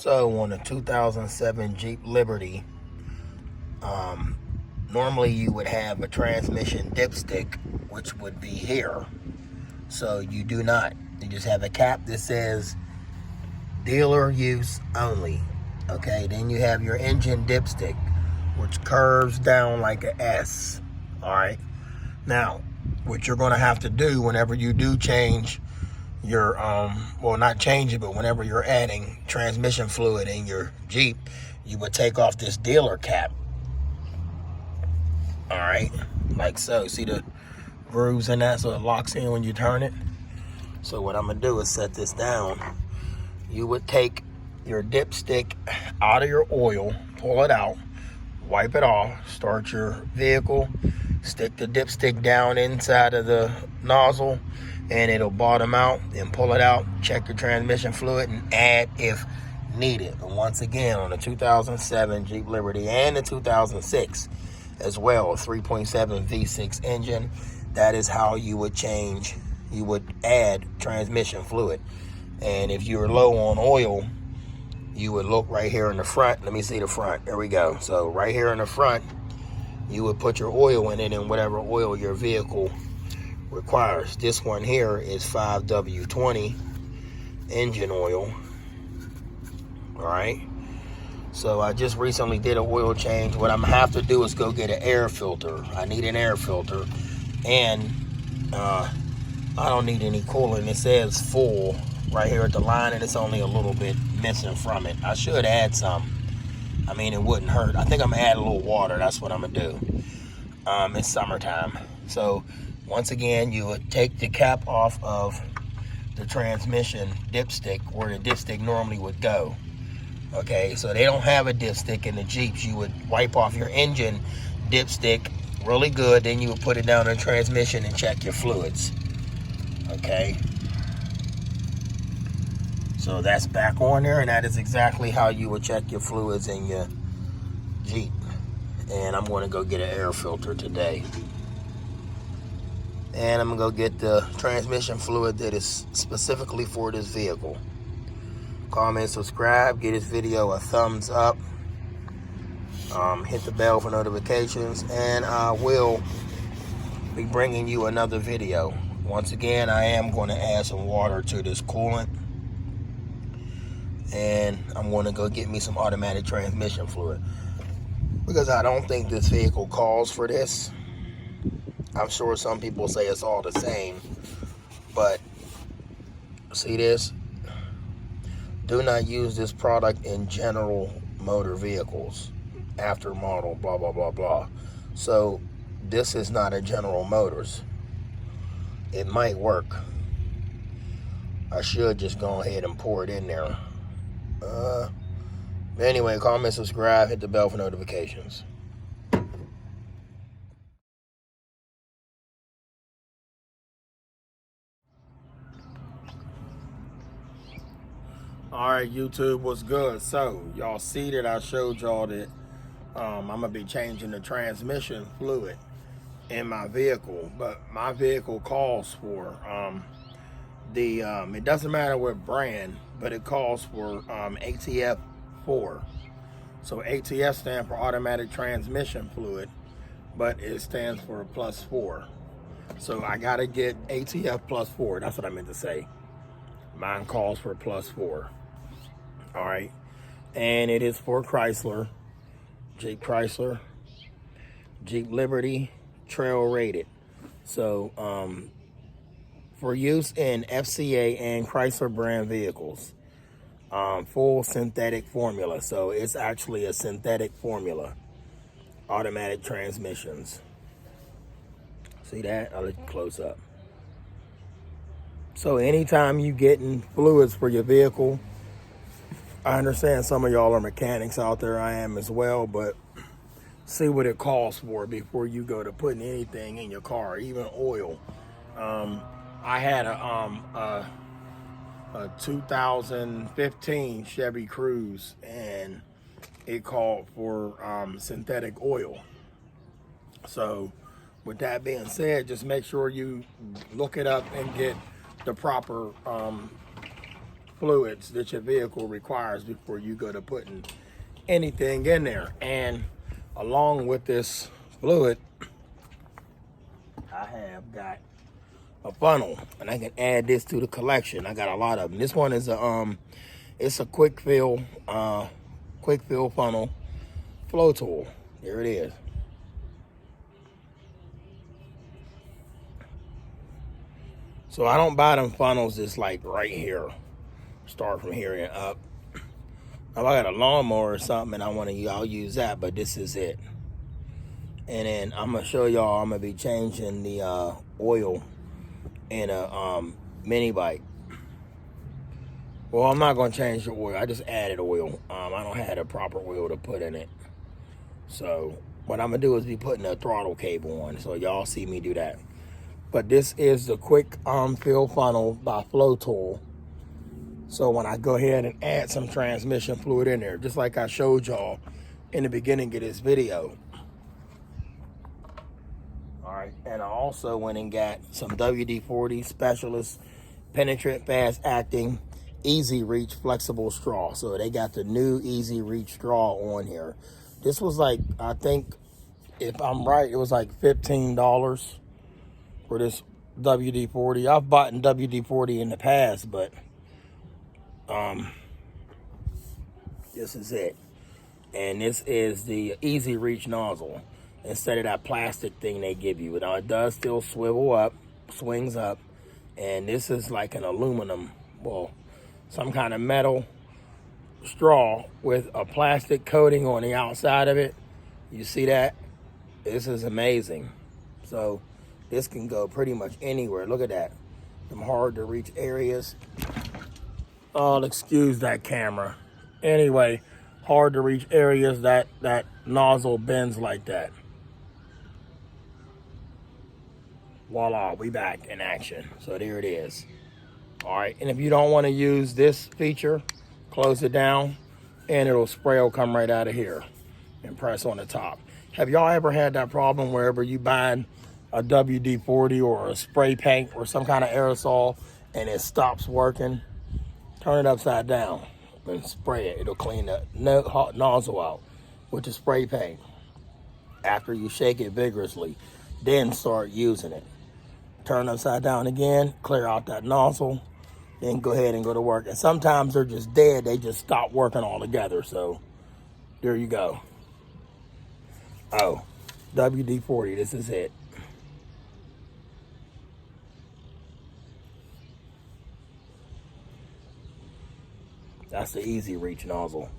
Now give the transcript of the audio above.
So on a 2007 Jeep Liberty, normally you would have a transmission dipstick, which would be here. So you do not. You just have a cap that says dealer use only. Okay, then you have your engine dipstick, which curves down like an S. All right. Now, what you're going to have to do whenever you do change your, well, not change it, but whenever you're adding transmission fluid in your Jeep, you would take off this dealer cap. All right, like so. See the grooves in that, so it locks in when you turn it. So what I'm gonna do is set this down. You would take your dipstick out of your oil, pull it out, wipe it off, start your vehicle, stick the dipstick down inside of the nozzle, and it'll bottom out, then pull it out, check your transmission fluid, and add if needed. But once again, on the 2007 Jeep Liberty and the 2006 as well, a 3.7 V6 engine, that is how you would change, you would add transmission fluid. And if you're low on oil, you would look right here in the front. Let me see the front. There we go. So right here in the front, you would put your oil in it and whatever oil your vehicle requires. This one here is 5W20 engine oil. All right. So I just recently did an oil change. What I'm gonna have to do is go get an air filter. I need an air filter, and I don't need any coolant. It says full right here at the line, and it's only a little bit missing from it. I should add some. I mean, it wouldn't hurt. I think I'm gonna add a little water. That's what I'm gonna do. It's summertime. So once again, you would take the cap off of the transmission dipstick where the dipstick normally would go. Okay, so they don't have a dipstick in the Jeeps. You would wipe off your engine dipstick really good, then you would put it down in the transmission and check your fluids. Okay, so that's back on there, and that is exactly how you would check your fluids in your Jeep. And I'm going to go get an air filter today, and I'm going to go get the transmission fluid that is specifically for this vehicle. Comment, subscribe, get this video a thumbs up, hit the bell for notifications, and I will be bringing you another video. Once again, I am going to add some water to this coolant, and I'm going to go get me some automatic transmission fluid, because I don't think this vehicle calls for this. I'm sure some people say it's all the same, but see this? Do not use this product in general motor vehicles, after model, blah, blah, blah, blah. So this is not a General Motors. It might work. I should just go ahead and pour it in there. Anyway, comment, subscribe, hit the bell for notifications. All right, YouTube, what's good? So y'all see that I showed y'all that I'm gonna be changing the transmission fluid in my vehicle, but my vehicle calls for it doesn't matter what brand, but it calls for ATF+4. So ATF stands for automatic transmission fluid, but it stands for +4. So I gotta get ATF+4. That's what I meant to say. Mine calls for +4. All right, and it is for Chrysler, Jeep Chrysler, Jeep Liberty, trail rated. So for use in FCA and Chrysler brand vehicles, full synthetic formula. So it's actually a synthetic formula, automatic transmissions. See that? I'll let you close up. So anytime you getting fluids for your vehicle, I understand some of y'all are mechanics out there. I am as well, but see what it calls for before you go to putting anything in your car, even oil. I had a 2015 Chevy Cruze, and it called for synthetic oil. So with that being said, just make sure you look it up and get the proper fluids that your vehicle requires before you go to putting anything in there. And along with this fluid, I have got a funnel, and I can add this to the collection. I got a lot of them. This one is a it's a quick fill funnel flow tool. There it is. So I don't buy them funnels that's like right here. Start from here and up. If I got a lawnmower or something and I want to, I'll use that, but this is it. And then I'm gonna show y'all, I'm gonna be changing the oil in a mini bike. Well, I'm not gonna change the oil. I just added oil. I don't have the proper oil to put in it. So what I'm gonna do is be putting a throttle cable on. So y'all see me do that. But this is the quick fill funnel by Flow Tool. So when I go ahead and add some transmission fluid in there, just like I showed y'all in the beginning of this video. All right, and I also went and got some WD-40 Specialist Penetrant Fast Acting Easy Reach Flexible Straw. So they got the new Easy Reach straw on here. This was like, I think, if I'm right, it was like $15 for this WD-40. I've bought in WD-40 in the past, but this is it. And this is the Easy Reach nozzle instead of that plastic thing they give you. Now it does still swivel up, swings up, and this is like an aluminum, well, some kind of metal straw with a plastic coating on the outside of it. You see that? This is amazing. So this can go pretty much anywhere. Look at that. Some hard to reach areas. Oh, excuse that camera. Anyway, hard to reach areas, that nozzle bends like that. Voila, we back in action. So there it is. All right, and if you don't want to use this feature, close it down and it'll spray will come right out of here and press on the top. Have y'all ever had that problem wherever you buy a WD-40 or a spray paint or some kind of aerosol and it stops working? Turn it upside down and spray it. It'll clean the nozzle out with the spray paint. After you shake it vigorously, then start using it. Turn upside down again, clear out that nozzle, then go ahead and go to work. And sometimes they're just dead. They just stop working altogether. So there you go. Oh, WD-40, this is it. That's the Easy Reach nozzle.